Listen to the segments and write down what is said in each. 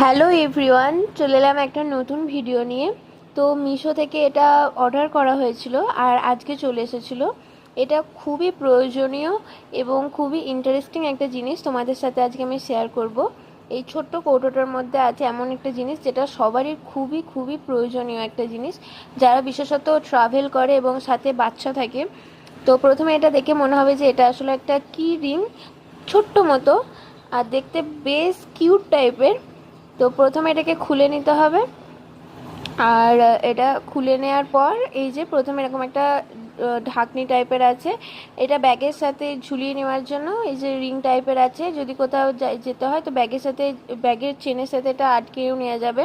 Hello everyone, চলে এলাম একটা নতুন ভিডিও নিয়ে। তো মিশো থেকে এটা অর্ডার করা হয়েছিল আর আজকে চলে এসেছিলো। এটা খুবই প্রয়োজনীয় এবং খুবই ইন্টারেস্টিং একটা জিনিস তোমাদের সাথে আজকে আমি শেয়ার করব। এই ছোট্ট কৌটোটার মধ্যে আছে এমন একটা জিনিস যেটা সবারই খুবই খুবই প্রয়োজনীয় একটা জিনিস, যারা বিশেষত ট্রাভেল করে এবং সাথে বাচ্চা থাকে। তো প্রথমে এটা দেখে মনে হবে যে এটা আসলে একটা কি রিং, ছোট্ট মতো আর দেখতে বেশ কিউট টাইপের। তো প্রথমে এটাকে খুলে নিতে হবে। আর এটা খুলে নেওয়ার পর এই যে প্রথমে এরকম একটা ঢাকনি টাইপের আছে, এটা ব্যাগের সাথে ঝুলিয়ে নেওয়ার জন্য। এই যে রিং টাইপের আছে, যদি কোথাও যেতে হয় তো ব্যাগের সাথে, ব্যাগের চেনের সাথে এটা আটকেও নেওয়া যাবে।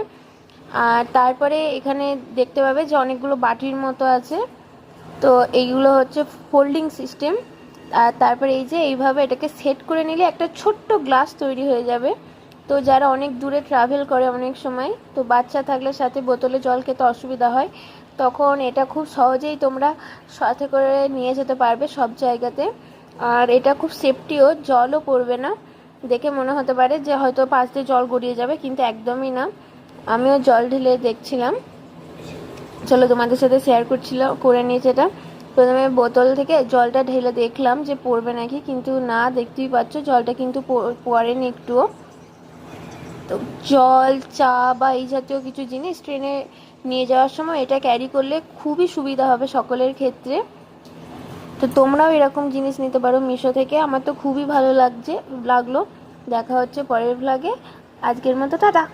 আর তারপরে এখানে দেখতে পাবে যে অনেকগুলো বাটির মতো আছে, তো এইগুলো হচ্ছে ফোল্ডিং সিস্টেম। আর তারপরে এই যে এইভাবে এটাকে সেট করে নিলে একটা ছোট্ট গ্লাস তৈরি হয়ে যাবে। তো যারা অনেক দূরে ট্রাভেল করে অনেক সময়, তো বাচ্চা থাকলে সাথে বোতলে জল খেতে অসুবিধা হয়, তখন এটা খুব সহজেই তোমরা সাথে করে নিয়ে যেতে পারবে সব জায়গাতে। আর এটা খুব সেফটিও, জলও পড়বে না। দেখে মনে হতে পারে যে হয়তো পাশ দিয়ে জল গড়িয়ে যাবে, কিন্তু একদমই না। আমিও জল ঢেলে দেখছিলাম, চলো তোমাদের সাথে শেয়ার করে নিয়েছি এটা। প্রথমে বোতল থেকে জলটা ঢেলে দেখলাম যে পড়বে নাকি, কিন্তু না, দেখতেই পাচ্ছ জলটা কিন্তু পড়েনি একটুও। তো জল, চা বা এই জাতীয় কিছু জিনিস ট্রেনে নিয়ে যাওয়ার সময় এটা ক্যারি করলে খুবই সুবিধা হবে সকলের ক্ষেত্রে। তো তোমরাও এরকম জিনিস নিতে পারো মিশো থেকে। আমার তো খুবই ভালো লাগলো। দেখা হচ্ছে পরের ভ্লগে। আজকের মতো টাটা।